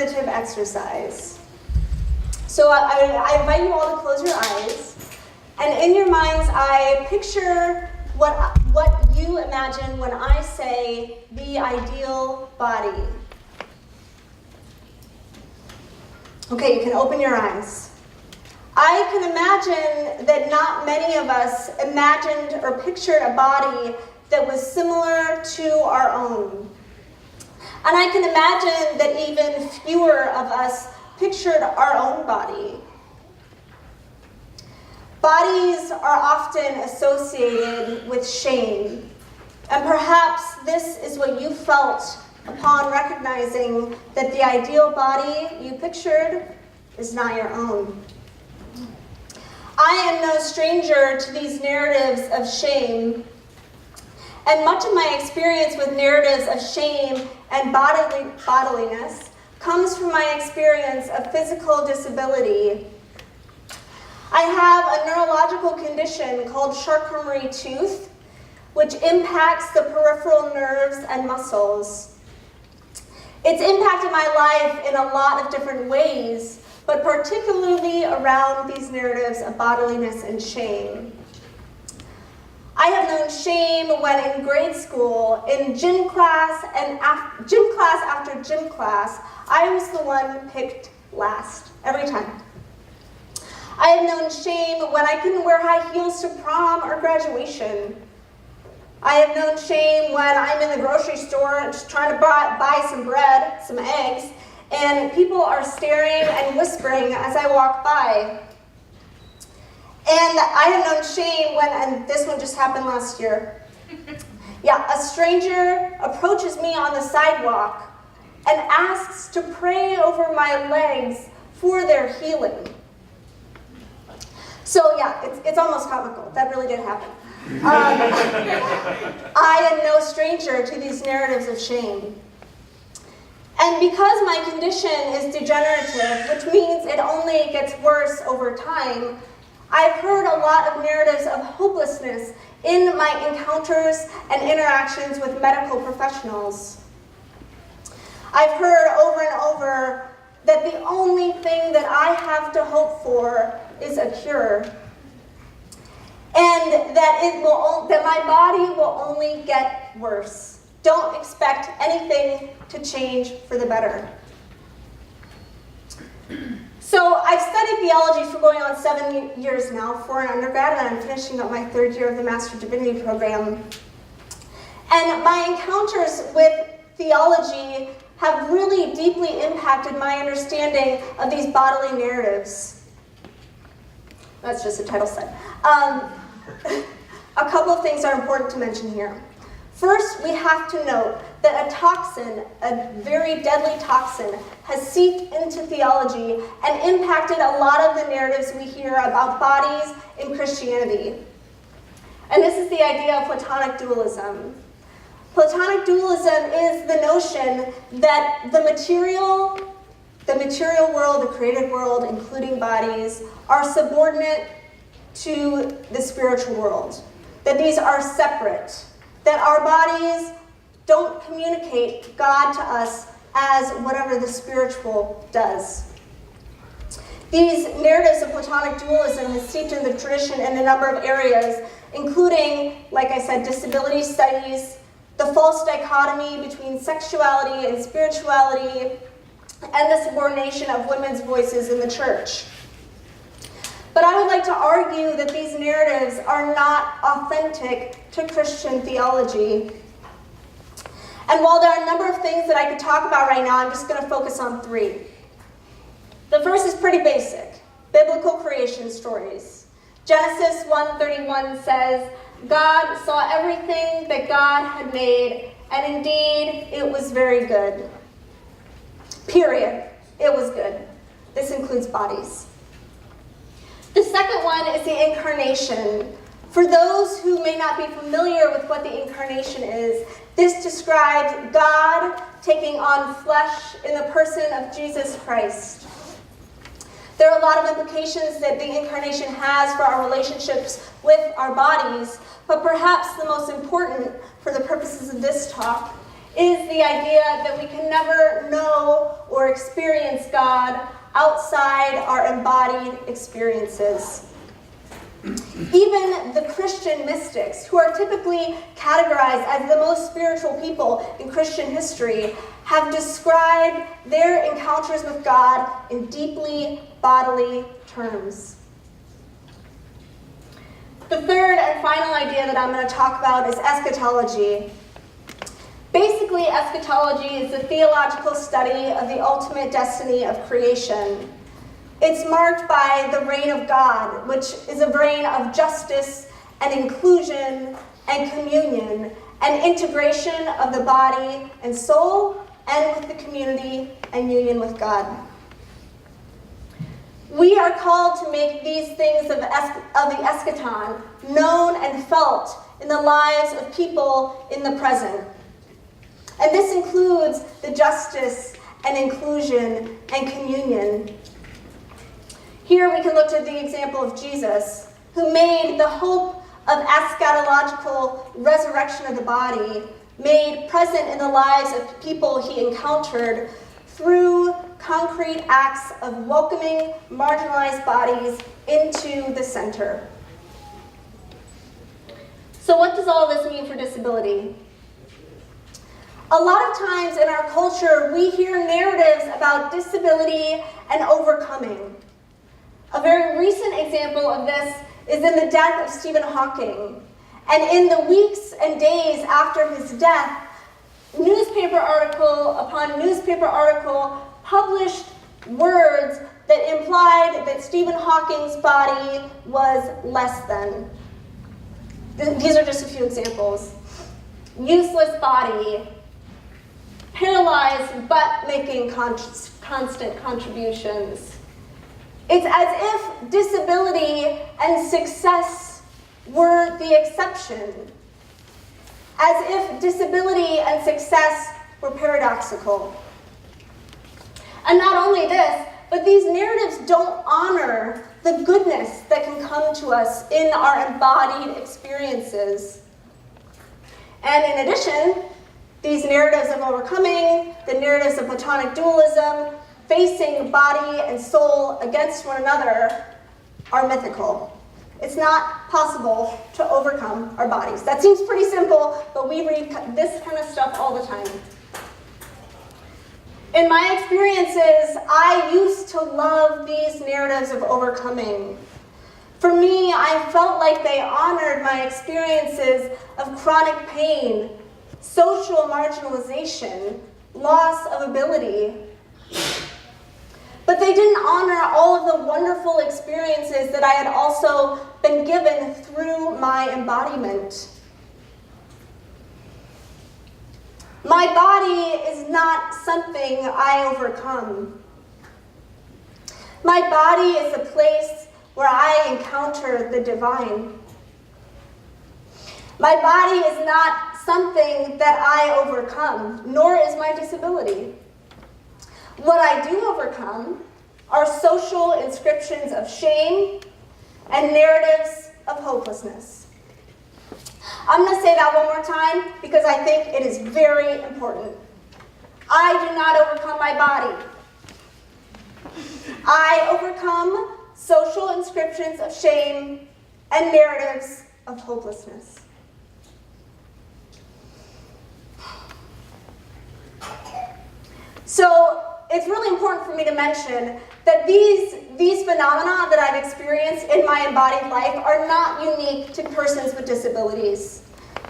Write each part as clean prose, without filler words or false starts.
imaginative exercise. So I invite you all to close your eyes, and in your mind's eye, picture what you imagine when I say the ideal body. Okay, you can open your eyes. I can imagine that not many of us imagined or pictured a body that was similar to our own. And I can imagine that even fewer of us pictured our own body. Bodies are often associated with shame, and perhaps this is what you felt upon recognizing that the ideal body you pictured is not your own. I am no stranger to these narratives of shame, and much of my experience with narratives of shame and bodiliness comes from my experience of physical disability. I have a neurological condition called Charcot-Marie-Tooth, which impacts the peripheral nerves and muscles. It's impacted my life in a lot of different ways, but particularly around these narratives of bodiliness and shame. I have known shame when in grade school, in gym class after gym class, I was the one picked last, every time. I have known shame when I couldn't wear high heels to prom or graduation. I have known shame when I'm in the grocery store just trying to buy some bread, some eggs, and people are staring and whispering as I walk by. And I have known shame when, and this one just happened last year. Yeah, a stranger approaches me on the sidewalk and asks to pray over my legs for their healing. So yeah, it's almost comical. That really did happen. I am no stranger to these narratives of shame. And because my condition is degenerative, which means it only gets worse over time, I've heard a lot of narratives of hopelessness in my encounters and interactions with medical professionals. I've heard over and over that the only thing that I have to hope for is a cure, and that my body will only get worse. Don't expect anything to change for the better. So I've studied theology for going on 7 years now, for an undergrad, and I'm finishing up my 3rd year of the Master of Divinity program. And my encounters with theology have really deeply impacted my understanding of these bodily narratives. That's just a title set. A couple of things are important to mention here. First, we have to note that a toxin, a very deadly toxin, has seeped into theology and impacted a lot of the narratives we hear about bodies in Christianity. And this is the idea of Platonic dualism. Platonic dualism is the notion that the material world, the created world, including bodies, are subordinate to the spiritual world. That these are separate. That our bodies don't communicate God to us as whatever the spiritual does. These narratives of Platonic dualism have seeped in the tradition in a number of areas, including, like I said, disability studies, the false dichotomy between sexuality and spirituality, and the subordination of women's voices in the church. But I would like to argue that these narratives are not authentic to Christian theology. And while there are a number of things that I could talk about right now, I'm just going to focus on 3. The first is pretty basic: biblical creation stories. Genesis 1:31 says, God saw everything that God had made, and indeed it was very good. Period. It was good. This includes bodies. The second one is the incarnation. For those who may not be familiar with what the incarnation is, this describes God taking on flesh in the person of Jesus Christ. There are a lot of implications that the incarnation has for our relationships with our bodies, but perhaps the most important for the purposes of this talk is the idea that we can never know or experience God outside our embodied experiences. Even the Christian mystics, who are typically categorized as the most spiritual people in Christian history, have described their encounters with God in deeply bodily terms. The third and final idea that I'm going to talk about is eschatology. Basically, eschatology is the theological study of the ultimate destiny of creation. It's marked by the reign of God, which is a reign of justice and inclusion and communion and integration of the body and soul and with the community and union with God. We are called to make these things of the eschaton known and felt in the lives of people in the present. And this includes the justice and inclusion and communion. Here we can look to the example of Jesus, who made the hope of eschatological resurrection of the body made present in the lives of people he encountered through concrete acts of welcoming marginalized bodies into the center. So what does all this mean for disability? A lot of times in our culture, we hear narratives about disability and overcoming. A very recent example of this is in the death of Stephen Hawking. And in the weeks and days after his death, newspaper article upon newspaper article published words that implied that Stephen Hawking's body was less than. These are just a few examples. Useless body, paralyzed but making constant contributions. It's as if disability and success were the exception. As if disability and success were paradoxical. And not only this, but these narratives don't honor the goodness that can come to us in our embodied experiences. And in addition, these narratives of overcoming, the narratives of Platonic dualism, facing body and soul against one another, are mythical. It's not possible to overcome our bodies. That seems pretty simple, but we read this kind of stuff all the time. In my experiences, I used to love these narratives of overcoming. For me, I felt like they honored my experiences of chronic pain, social marginalization, loss of ability. But they didn't honor all of the wonderful experiences that I had also been given through my embodiment. My body is not something I overcome. My body is a place where I encounter the divine. My body is not something that I overcome, nor is my disability. What I do overcome are social inscriptions of shame and narratives of hopelessness. I'm going to say that one more time because I think it is very important. I do not overcome my body. I overcome social inscriptions of shame and narratives of hopelessness. So it's really important for me to mention that these phenomena that I've experienced in my embodied life are not unique to persons with disabilities.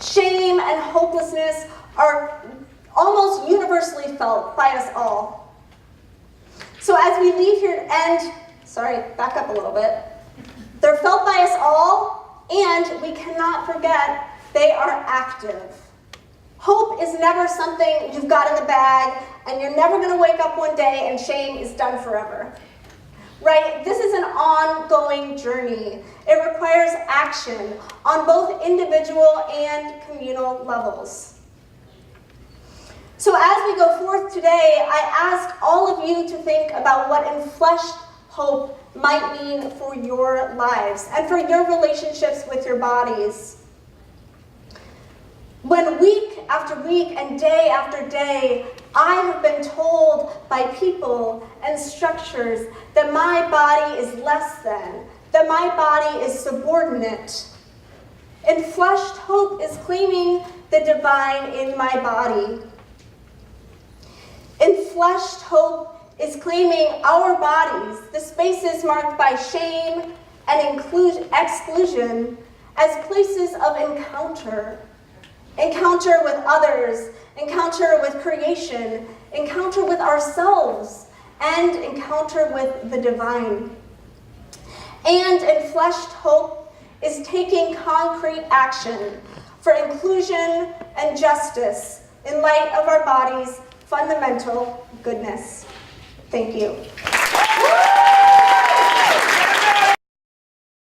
Shame and hopelessness are almost universally felt by us all. So as we leave here, back up a little bit. They're felt by us all, and we cannot forget they are active. Hope is never something you've got in the bag, and you're never going to wake up one day and shame is done forever. Right? This is an ongoing journey. It requires action on both individual and communal levels. So as we go forth today, I ask all of you to think about what enfleshed hope might mean for your lives and for your relationships with your bodies. When weak after week and day after day, I have been told by people and structures that my body is less than, that my body is subordinate. Enfleshed hope is claiming the divine in my body. Enfleshed hope is claiming our bodies, the spaces marked by shame and exclusion, as places of encounter. Encounter with others, encounter with creation, encounter with ourselves, and encounter with the divine. And enfleshed hope is taking concrete action for inclusion and justice in light of our body's fundamental goodness. Thank you.